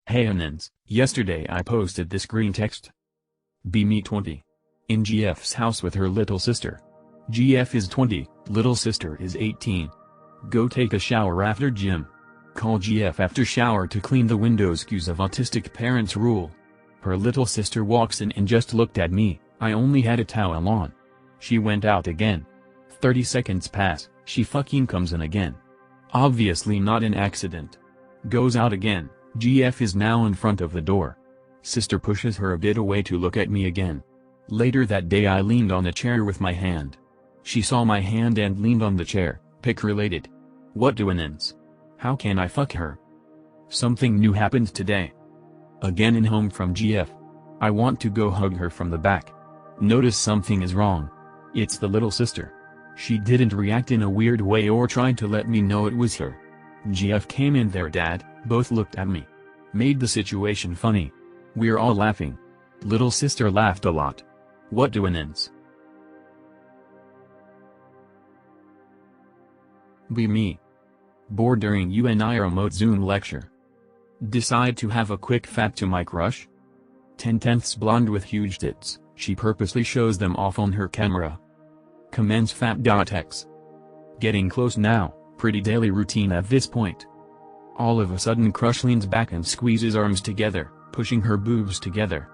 Hey Anins, yesterday I posted this green text. Be me 20. In GF's house with her little sister. GF is 20, little sister is 18. Go take a shower after gym. Call GF after shower to clean the windows. Cues of autistic parents rule. Her little sister walks in and just looked at me, I only had a towel on. She went out again. 30 seconds pass, she fucking comes in again. Obviously not an accident. Goes out again, GF is now in front of the door. Sister pushes her a bit away to look at me again. Later that day I leaned on a chair with my hand. She saw my hand and leaned on the chair, pic related. What do Anins? How can I fuck her? Something new happened today. Again in home from GF. I want to go hug her from the back. Notice something is wrong. It's the little sister. She didn't react in a weird way or try to let me know it was her. GF came in there. Dad, both looked at me. Made the situation funny. We're all laughing. Little sister laughed a lot. What do Anins? Be me. Bored during UNI remote Zoom lecture. Decide to have a quick fat to my crush? 10/10ths blonde with huge tits, she purposely shows them off on her camera. Commence fat.x. Getting close now, pretty daily routine at this point. All of a sudden crush leans back and squeezes arms together, pushing her boobs together.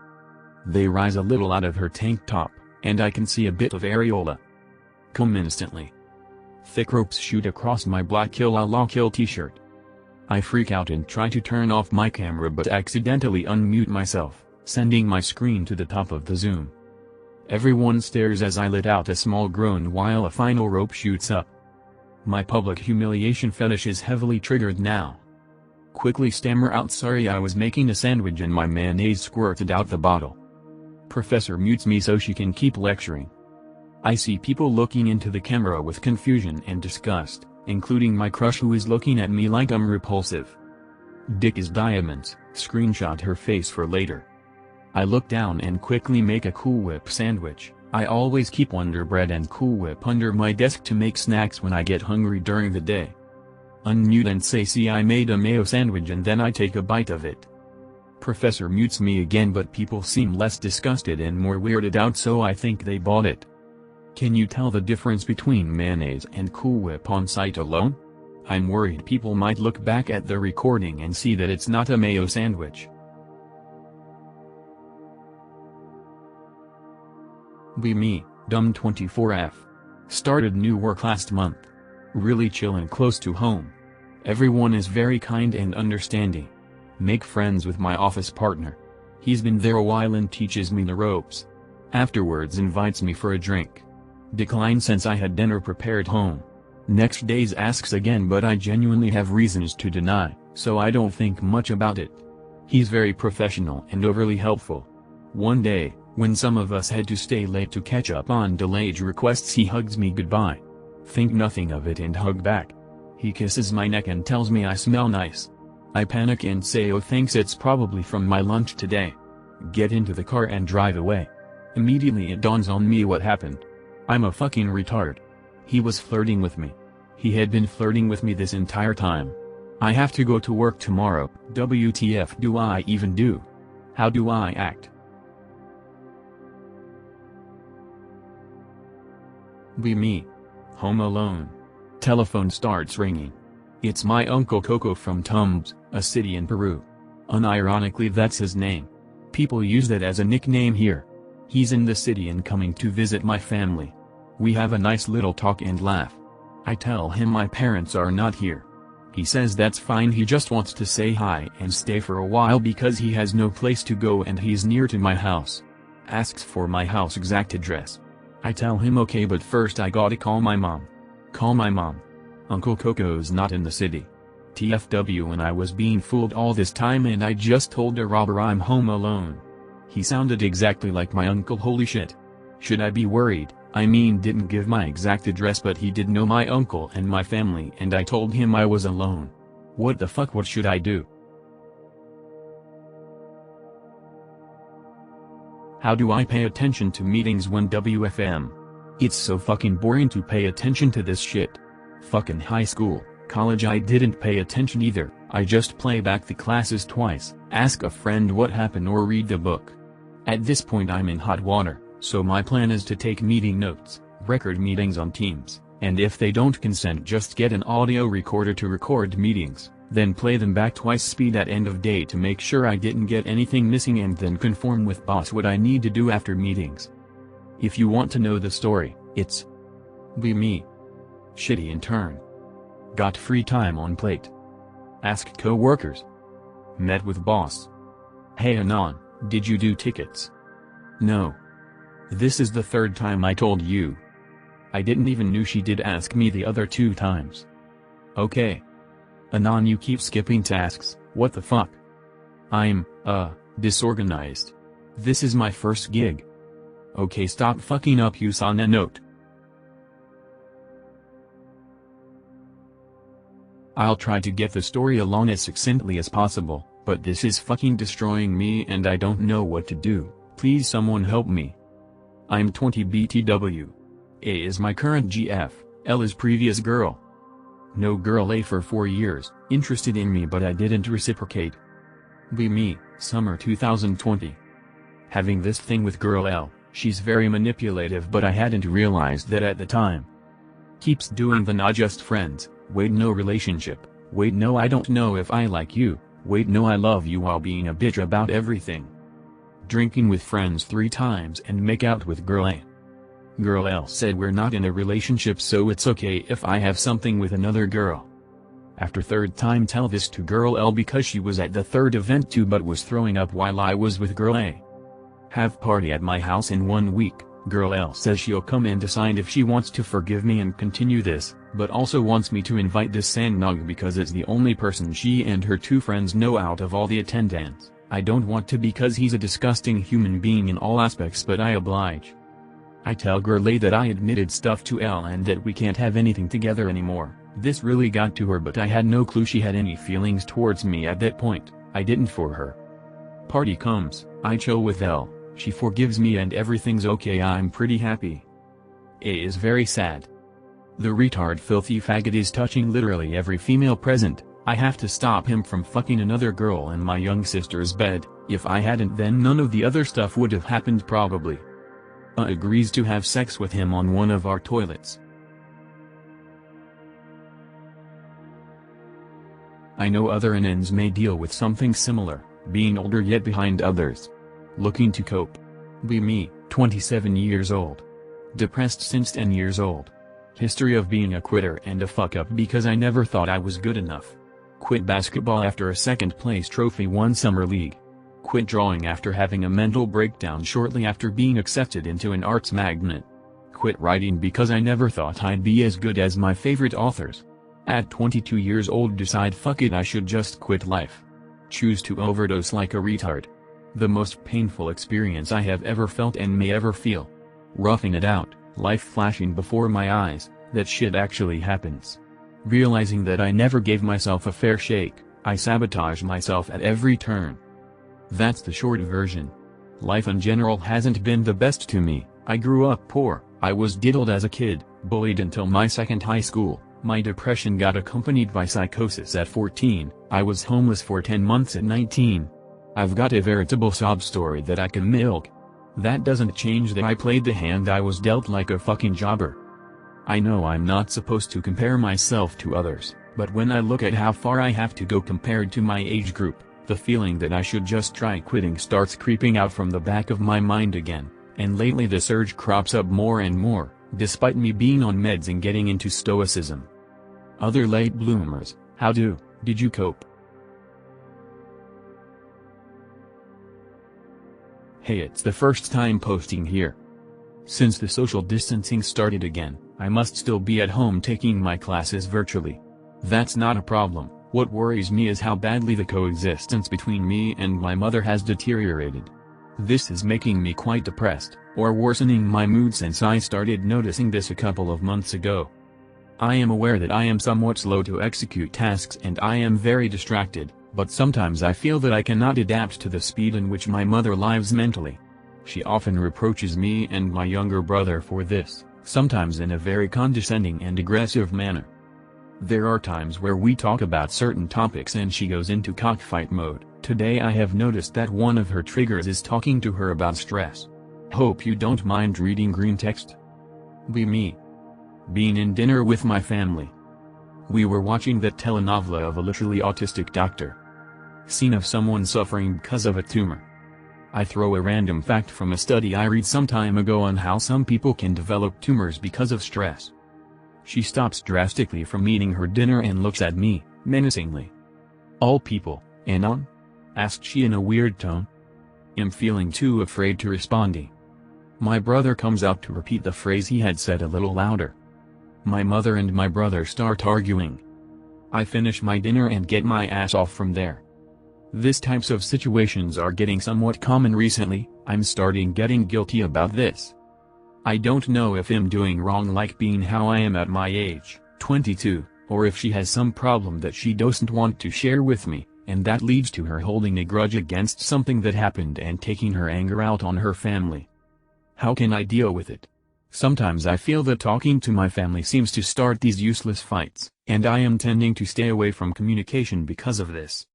They rise a little out of her tank top, and I can see a bit of areola. Come instantly. Thick ropes shoot across my black Kill La Kill t-shirt. I freak out and try to turn off my camera but accidentally unmute myself, sending my screen to the top of the Zoom. Everyone stares as I let out a small groan while a final rope shoots up. My public humiliation fetish is heavily triggered now. Quickly stammer out, sorry, I was making a sandwich and my mayonnaise squirted out the bottle. Professor mutes me so she can keep lecturing. I see people looking into the camera with confusion and disgust, including my crush who is looking at me like I'm repulsive. Dick is diamonds, screenshot her face for later. I look down and quickly make a Cool Whip sandwich. I always keep Wonder Bread and Cool Whip under my desk to make snacks when I get hungry during the day. Unmute and say, see, I made a mayo sandwich, and then I take a bite of it. Professor mutes me again but people seem less disgusted and more weirded out, so I think they bought it. Can you tell the difference between mayonnaise and Cool Whip on sight alone? I'm worried people might look back at the recording and see that it's not a mayo sandwich. Be me, dumb 24F. Started new work last month. Really chill and close to home. Everyone is very kind and understanding. Make friends with my office partner. He's been there a while and teaches me the ropes. Afterwards invites me for a drink. Decline since I had dinner prepared home. Next days asks again but I genuinely have reasons to deny, so I don't think much about it. He's very professional and overly helpful. One day, when some of us had to stay late to catch up on delayed requests, he hugs me goodbye. Think nothing of it and hug back. He kisses my neck and tells me I smell nice. I panic and say, oh thanks, it's probably from my lunch today. Get into the car and drive away. Immediately it dawns on me what happened. I'm a fucking retard. He was flirting with me. He had been flirting with me this entire time. I have to go to work tomorrow. WTF do I even do? How do I act? Be me. Home alone. Telephone starts ringing. It's my Uncle Coco from Tumbes, a city in Peru. Unironically, that's his name. People use that as a nickname here. He's in the city and coming to visit my family. We have a nice little talk and laugh. I tell him my parents are not here. He says that's fine, he just wants to say hi and stay for a while because he has no place to go and he's near to my house. Asks for my house exact address. I tell him okay, but first I gotta call my mom. Call my mom. Uncle Coco's not in the city. TFW, and I was being fooled all this time and I just told a robber I'm home alone. He sounded exactly like my uncle, holy shit. Should I be worried? I mean, didn't give my exact address but he did know my uncle and my family and I told him I was alone. What the fuck, what should I do? How do I pay attention to meetings when WFM? It's so fucking boring to pay attention to this shit. Fucking high school, college I didn't pay attention either, I just play back the classes twice, ask a friend what happened or read the book. At this point I'm in hot water, so my plan is to take meeting notes, record meetings on Teams, and if they don't consent just get an audio recorder to record meetings, then play them back twice speed at end of day to make sure I didn't get anything missing and then confirm with boss what I need to do after meetings. If you want to know the story, it's be me. Shitty intern. Got free time on plate. Asked co-workers. Met with boss. Hey Anon, did you do tickets? No. This is the third time I told you. I didn't even knew she did ask me the other 2 times. Okay. Anon, you keep skipping tasks, what the fuck? I'm, disorganized. This is my first gig. Okay, stop fucking up, you saw a note. I'll try to get the story along as succinctly as possible, but this is fucking destroying me and I don't know what to do, please someone help me. I'm 20 BTW. A is my current GF, L is previous girl. No girl A for 4 years, interested in me but I didn't reciprocate. Be me, summer 2020. Having this thing with girl L, she's very manipulative but I hadn't realized that at the time. Keeps doing the not just friends, wait no relationship, wait no I don't know if I like you, wait no I love you while being a bitch about everything. Drinking with friends 3 times and make out with girl A. Girl L said we're not in a relationship so it's okay if I have something with another girl. After 3rd time tell this to girl L because she was at the 3rd event too but was throwing up while I was with girl A. Have party at my house in 1 week, girl L says she'll come and decide if she wants to forgive me and continue this, but also wants me to invite this Sandnog because it's the only person she and her 2 friends know out of all the attendants. I don't want to because he's a disgusting human being in all aspects but I oblige. I tell girl A that I admitted stuff to L and that we can't have anything together anymore. This really got to her but I had no clue she had any feelings towards me at that point, I didn't for her. Party comes, I chill with L, she forgives me and everything's okay, I'm pretty happy. A is very sad. The retard filthy faggot is touching literally every female present, I have to stop him from fucking another girl in my young sister's bed, if I hadn't then none of the other stuff would have happened probably. Agrees to have sex with him on one of our toilets. I know other NNs may deal with something similar, being older yet behind others. Looking to cope. Be me, 27 years old. Depressed since 10 years old. History of being a quitter and a fuck up because I never thought I was good enough. Quit basketball after a 2nd place trophy won summer league. Quit drawing after having a mental breakdown shortly after being accepted into an arts magnet. Quit writing because I never thought I'd be as good as my favorite authors. At 22 years old decide fuck it I should just quit life. Choose to overdose like a retard. The most painful experience I have ever felt and may ever feel. Roughing it out, life flashing before my eyes, that shit actually happens. Realizing that I never gave myself a fair shake, I sabotage myself at every turn. That's the short version. Life in general hasn't been the best to me, I grew up poor, I was diddled as a kid, bullied until my 2nd high school, my depression got accompanied by psychosis at 14, I was homeless for 10 months at 19. I've got a veritable sob story that I can milk. That doesn't change that I played the hand I was dealt like a fucking jobber. I know I'm not supposed to compare myself to others, but when I look at how far I have to go compared to my age group, the feeling that I should just try quitting starts creeping out from the back of my mind again, and lately the surge crops up more and more, despite me being on meds and getting into stoicism. Other late bloomers, how did you cope? Hey, it's the first time posting here. Since the social distancing started again, I must still be at home taking my classes virtually. That's not a problem. What worries me is how badly the coexistence between me and my mother has deteriorated. This is making me quite depressed, or worsening my mood since I started noticing this a couple of months ago. I am aware that I am somewhat slow to execute tasks and I am very distracted, but sometimes I feel that I cannot adapt to the speed in which my mother lives mentally. She often reproaches me and my younger brother for this, sometimes in a very condescending and aggressive manner. There are times where we talk about certain topics and she goes into cockfight mode. Today I have noticed that one of her triggers is talking to her about stress. Hope you don't mind reading green text. Be me. Being in dinner with my family. We were watching that telenovela of a literally autistic doctor. Scene of someone suffering because of a tumor. I throw a random fact from a study I read some time ago on how some people can develop tumors because of stress. She stops drastically from eating her dinner and looks at me, menacingly. "All people, Anon?" asked she in a weird tone. I'm feeling too afraid to respond. My brother comes out to repeat the phrase he had said a little louder. My mother and my brother start arguing. I finish my dinner and get my ass off from there. These types of situations are getting somewhat common recently. I'm starting getting guilty about this. I don't know if I'm doing wrong like being how I am at my age, 22, or if she has some problem that she doesn't want to share with me, and that leads to her holding a grudge against something that happened and taking her anger out on her family. How can I deal with it? Sometimes I feel that talking to my family seems to start these useless fights, and I am tending to stay away from communication because of this.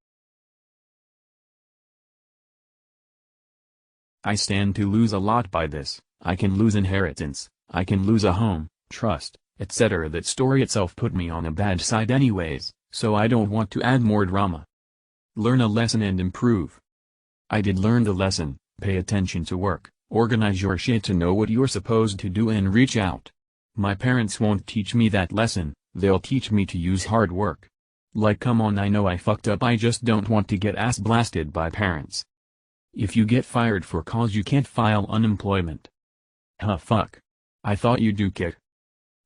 I stand to lose a lot by this. I can lose inheritance, I can lose a home, trust, etc. That story itself put me on a bad side anyways, so I don't want to add more drama. Learn a lesson and improve. I did learn the lesson, pay attention to work, organize your shit to know what you're supposed to do and reach out. My parents won't teach me that lesson, they'll teach me to use hard work. Like come on, I know I fucked up, I just don't want to get ass blasted by parents. If you get fired for cause you can't file unemployment. Huh, fuck. I thought you do kick.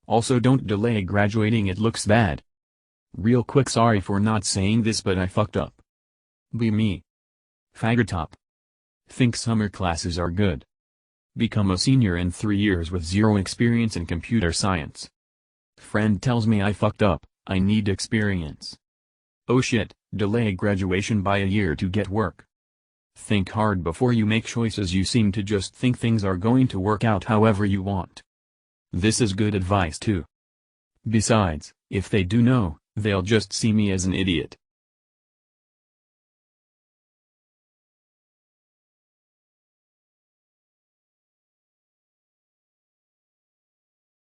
Also don't delay graduating, it looks bad. Real quick, sorry for not saying this but I fucked up. Be me. Faggot. Think summer classes are good. Become a senior in 3 years with 0 experience in computer science. Friend tells me I fucked up, I need experience. Oh shit, delay graduation by a year to get work. Think hard before you make choices, you seem to just think things are going to work out however you want. This is good advice too. Besides, if they do know, they'll just see me as an idiot.